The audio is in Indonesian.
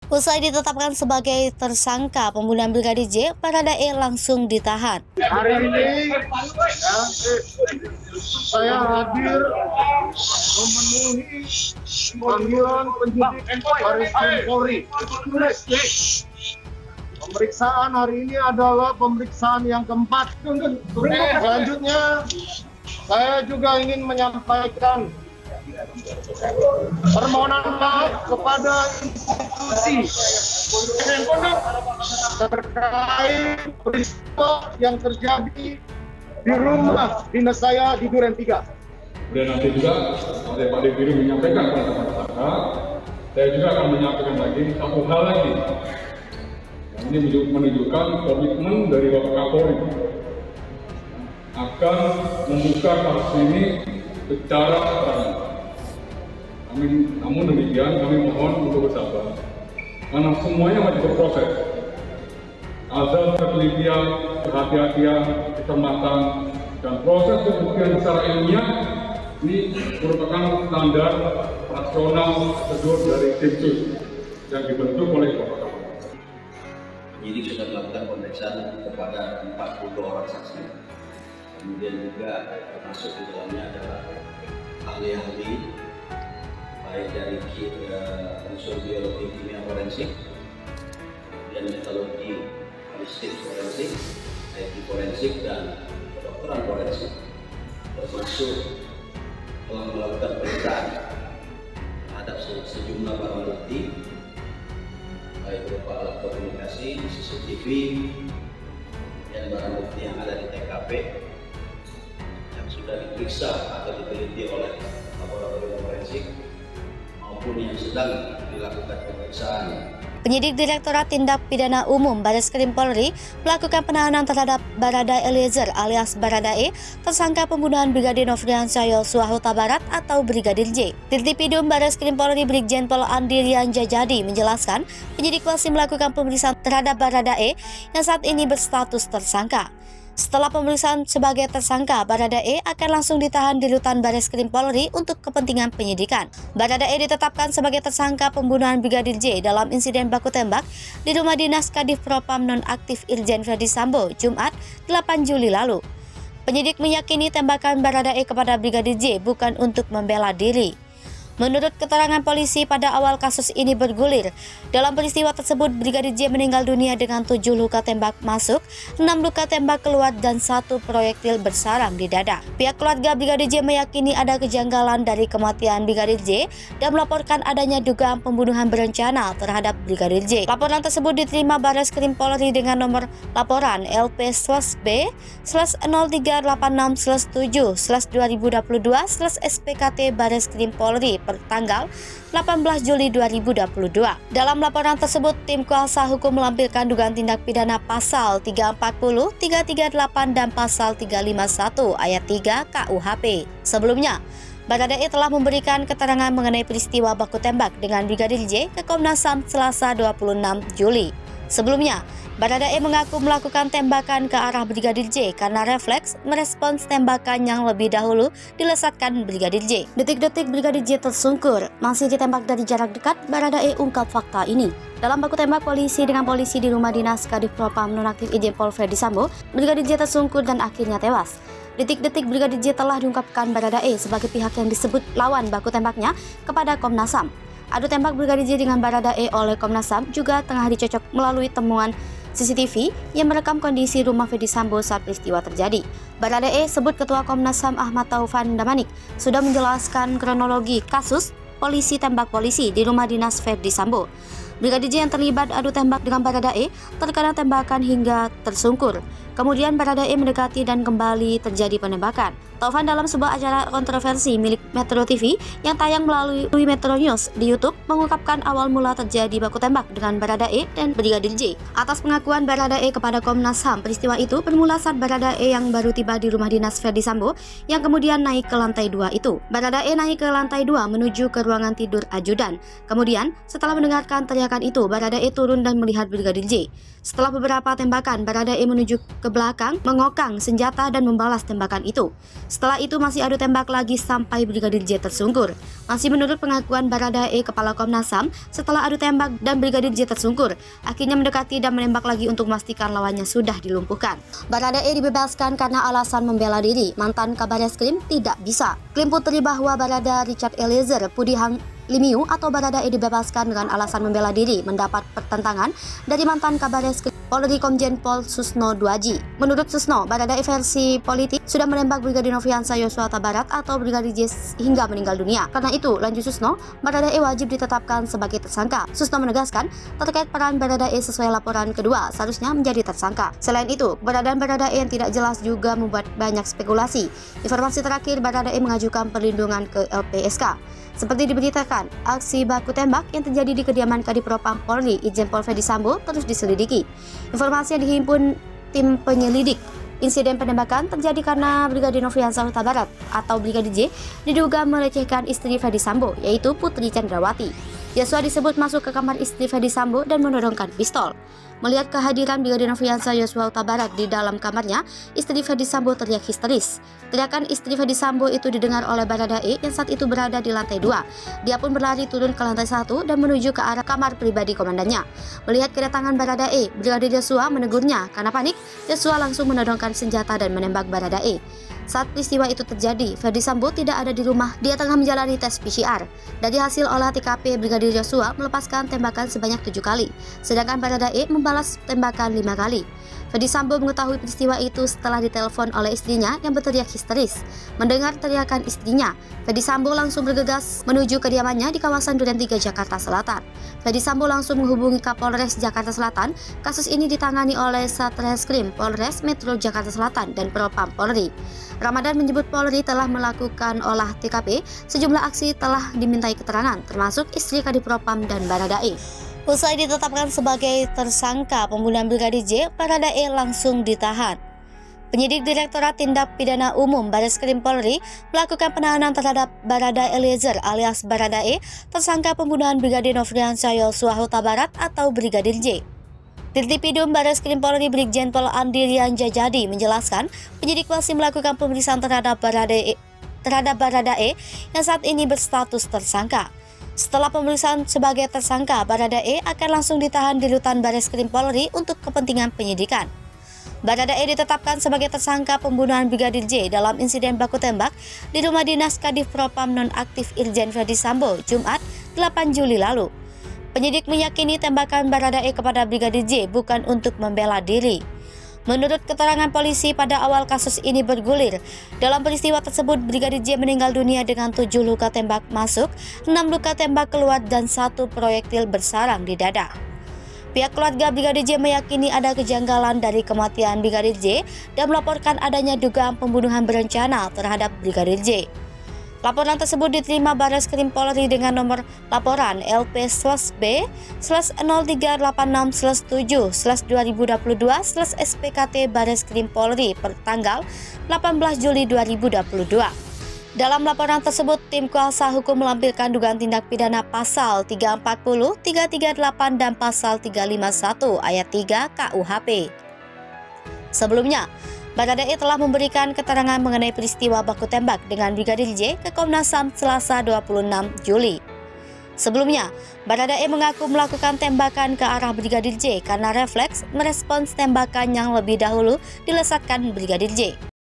Usai ditetapkan sebagai tersangka pembunuhan Brigadir J, Baradae langsung ditahan. Hari ini saya hadir memenuhi panggilan penyidik Baris Krim Polri. Pemeriksaan hari ini adalah pemeriksaan yang keempat. Selanjutnya, saya juga ingin menyampaikan permohonan maaf kepada institusi terkait peristiwa yang terjadi di rumah dinas saya di Duren 3. Dan nanti juga oleh Pak Deputi menyampaikan kepada tersangka, saya juga akan menyampaikan lagi satu hal lagi. Ini menunjukkan komitmen dari Bapak Kapolri akan membuka kasus ini secara terang. Namun demikian kami mohon untuk bersabar karena semuanya masih berproses. Azas ketelitian, kehati-hatian, kecermatan, dan proses pembuktian secara ilmiah ini merupakan standar rasional prosedur dari tim sus yang dibentuk oleh Bapak Kapolri. Penyidik sudah melakukan pemeriksaan kepada 40 orang saksi. Kemudian juga termasuk di dalamnya adalah ahli-ahli baik dari unsur biologi kimia forensik, kemudian metodologi balistik forensik, IT forensik, dan kedokteran forensik, termasuk telah melakukan pemeriksaan terhadap sejumlah barang bukti baik berupa alat komunikasi, CCTV, dan barang bukti yang ada di TKP yang sudah diperiksa atau diteliti oleh laboratorium forensik maupun yang sedang dilakukan pemeriksaan. Penyidik Direktorat Tindak Pidana Umum Baris Krim Polri melakukan penahanan terhadap Barada Eliezer alias Baradae, tersangka pembunuhan Brigadir Nofriansah Yosua Huta Barat atau Brigadir J. Dirtipidum Baris Krim Polri Brigjen Pol Andirian Jajadi menjelaskan, penyidik masih melakukan pemeriksaan terhadap Baradae yang saat ini berstatus tersangka. Setelah pemeriksaan sebagai tersangka, Baradae akan langsung ditahan di rutan Baris Krim Polri untuk kepentingan penyidikan. Baradae ditetapkan sebagai tersangka pembunuhan Brigadir J dalam insiden baku tembak di rumah dinas Kadif Propam nonaktif Irjen Verdi Sambo, Jumat 8 Juli lalu. Penyidik meyakini tembakan Baradae kepada Brigadir J bukan untuk membela diri. Menurut keterangan polisi, pada awal kasus ini bergulir. Dalam peristiwa tersebut, Brigadir J meninggal dunia dengan 7 luka tembak masuk, 6 luka tembak keluar, dan 1 proyektil bersarang di dada. Pihak keluarga Brigadir J meyakini ada kejanggalan dari kematian Brigadir J dan melaporkan adanya dugaan pembunuhan berencana terhadap Brigadir J. Laporan tersebut diterima Baris Krim Polri dengan nomor laporan LP/B/038/7/2022/SPKT Baris Krim Polri per tanggal 18 Juli 2022. Dalam laporan tersebut, tim kuasa hukum melampirkan dugaan tindak pidana pasal 340, 338, dan pasal 351 ayat 3 KUHP. Sebelumnya, Baradae telah memberikan keterangan mengenai peristiwa baku tembak dengan Brigadir J ke Komnas HAM Selasa 26 Juli. Sebelumnya, Baradae mengaku melakukan tembakan ke arah Brigadir J karena refleks merespons tembakan yang lebih dahulu dilesatkan Brigadir J. Detik-detik Brigadir J tersungkur, masih ditembak dari jarak dekat. Baradae ungkap fakta ini. Dalam baku tembak polisi dengan polisi di rumah dinas Kadif Propam nonaktif Irjen Pol Verdi Sambo, Brigadir J tersungkur dan akhirnya tewas. Detik-detik Brigadir J telah diungkapkan Baradae sebagai pihak yang disebut lawan baku tembaknya kepada Komnas HAM. Adu tembak Brigadir J dengan Baradae oleh Komnas HAM juga tengah dicocok melalui temuan CCTV yang merekam kondisi rumah Verdi Sambo saat peristiwa terjadi. Baradae sebut Ketua Komnas HAM Ahmad Taufan Damanik sudah menjelaskan kronologi kasus polisi tembak polisi di rumah dinas Verdi Sambo. Brigadir J yang terlibat adu tembak dengan Baradae terkena tembakan hingga tersungkur. Kemudian Baradae mendekati dan kembali terjadi penembakan. Taufan dalam sebuah acara kontroversi milik Metro TV yang tayang melalui Metro News di YouTube mengungkapkan awal mula terjadi baku tembak dengan Baradae dan Brigadir J. Atas pengakuan Baradae kepada Komnas HAM, peristiwa itu bermula saat Baradae yang baru tiba di rumah dinas Verdi Sambo yang kemudian naik ke lantai 2 itu. Baradae naik ke lantai 2 menuju ke ruangan tidur ajudan. Kemudian, setelah mendengarkan teriakan itu, Baradae turun dan melihat Brigadir J. Setelah beberapa tembakan, Baradae menuju ke belakang, mengokang senjata dan membalas tembakan itu. Setelah itu masih adu tembak lagi sampai Brigadir J tersungkur. Masih menurut pengakuan Baradae, Kepala Komnas HAM, setelah adu tembak dan Brigadir J tersungkur, akhirnya mendekati dan menembak lagi untuk memastikan lawannya sudah dilumpuhkan. Baradae dibebaskan karena alasan membela diri. Mantan Kabareskrim tidak bisa. Klaim Putri bahwa Barada Richard Eliezer Pudihang Limiu atau Baradae dibebaskan dengan alasan membela diri mendapat pertentangan dari mantan Kabareskrim Polri Komjen Pol Susno Duaji. Menurut Susno, Baradae versi politik sudah menembak Brigadir Nofriansah Yosua Huta Barat atau Brigadir J hingga meninggal dunia. Karena itu, lanjut Susno, Baradae wajib ditetapkan sebagai tersangka. Susno menegaskan, terkait peran Baradae sesuai laporan kedua, seharusnya menjadi tersangka. Selain itu, keberadaan Baradae yang tidak jelas juga membuat banyak spekulasi. Informasi terakhir, Baradae mengajukan perlindungan ke LPSK. Seperti diberitakan, aksi baku tembak yang terjadi di kediaman Kadipropam Polri Irjen Pol Ferdy Sambo terus diselidiki. Informasi yang dihimpun tim penyelidik, insiden penembakan terjadi karena Brigadir Nofriansah Huta Barat atau Brigadir J diduga melecehkan istri Ferdy Sambo, yaitu Putri Chandrawati. Yosua disebut masuk ke kamar istri Ferdy Sambo dan menodongkan pistol. Melihat kehadiran Brigadir Nofriansah Yosua Huta Barat di dalam kamarnya, istri Ferdy Sambo teriak histeris. Teriakan istri Ferdy Sambo itu didengar oleh Baradae yang saat itu berada di lantai 2. Dia pun berlari turun ke lantai 1 dan menuju ke arah kamar pribadi komandannya. Melihat kedatangan Baradae, Brigadir Yosua menegurnya. Karena panik, Yosua langsung menodongkan senjata dan menembak Baradae. Saat peristiwa itu terjadi, Ferdy Sambo tidak ada di rumah. Dia tengah menjalani tes PCR. Dari hasil olah TKP, Brigadir Yosua melepaskan tembakan sebanyak 7 kali, sedangkan Baradae membalas tembakan 5 kali. Ferdy Sambo mengetahui peristiwa itu setelah ditelepon oleh istrinya yang berteriak histeris. Mendengar teriakan istrinya, Ferdy Sambo langsung bergegas menuju kediamannya di kawasan Duren 3, Jakarta Selatan. Ferdy Sambo langsung menghubungi Kapolres Jakarta Selatan. Kasus ini ditangani oleh Satreskrim Polres Metro Jakarta Selatan dan Propam Polri. Ramadan menyebut Polri telah melakukan olah TKP, sejumlah aksi telah dimintai keterangan, termasuk istri Kadipropam dan Baradae. Usai ditetapkan sebagai tersangka pembunuhan Brigadir J, Baradae langsung ditahan. Penyidik Direktorat Tindak Pidana Umum Bareskrim Polri melakukan penahanan terhadap Barada Eliezer alias Baradae, tersangka pembunuhan Brigadir Nofriansah Yosua Huta Barat atau Brigadir J. Dirtipidum Bareskrim Polri Brigjen Pol Andi Rianjajadi menjelaskan, penyidik masih melakukan pemeriksaan terhadap Baradae yang saat ini berstatus tersangka. Setelah pemeriksaan sebagai tersangka, Baradae akan langsung ditahan di rutan Bareskrim Polri untuk kepentingan penyidikan. Baradae ditetapkan sebagai tersangka pembunuhan Brigadir J dalam insiden baku tembak di rumah dinas Kadipropam nonaktif Irjen Ferdy Sambo, Jumat 8 Juli lalu. Penyidik meyakini tembakan Baradae kepada Brigadir J bukan untuk membela diri. Menurut keterangan polisi, pada awal kasus ini bergulir. Dalam peristiwa tersebut, Brigadir J meninggal dunia dengan 7 luka tembak masuk, 6 luka tembak keluar, dan 1 proyektil bersarang di dada. Pihak keluarga Brigadir J meyakini ada kejanggalan dari kematian Brigadir J dan melaporkan adanya dugaan pembunuhan berencana terhadap Brigadir J. Laporan tersebut diterima Bareskrim Polri dengan nomor laporan LP/B/0386/7/2022/SPKT Bareskrim Polri per tanggal 18 Juli 2022. Dalam laporan tersebut, tim kuasa hukum melampirkan dugaan tindak pidana pasal 340, 338 dan pasal 351 ayat 3 KUHP. Sebelumnya, Baradae telah memberikan keterangan mengenai peristiwa baku tembak dengan Brigadir J ke Komnas HAM Selasa 26 Juli. Sebelumnya, Baradae mengaku melakukan tembakan ke arah Brigadir J karena refleks merespons tembakan yang lebih dahulu dilesatkan Brigadir J.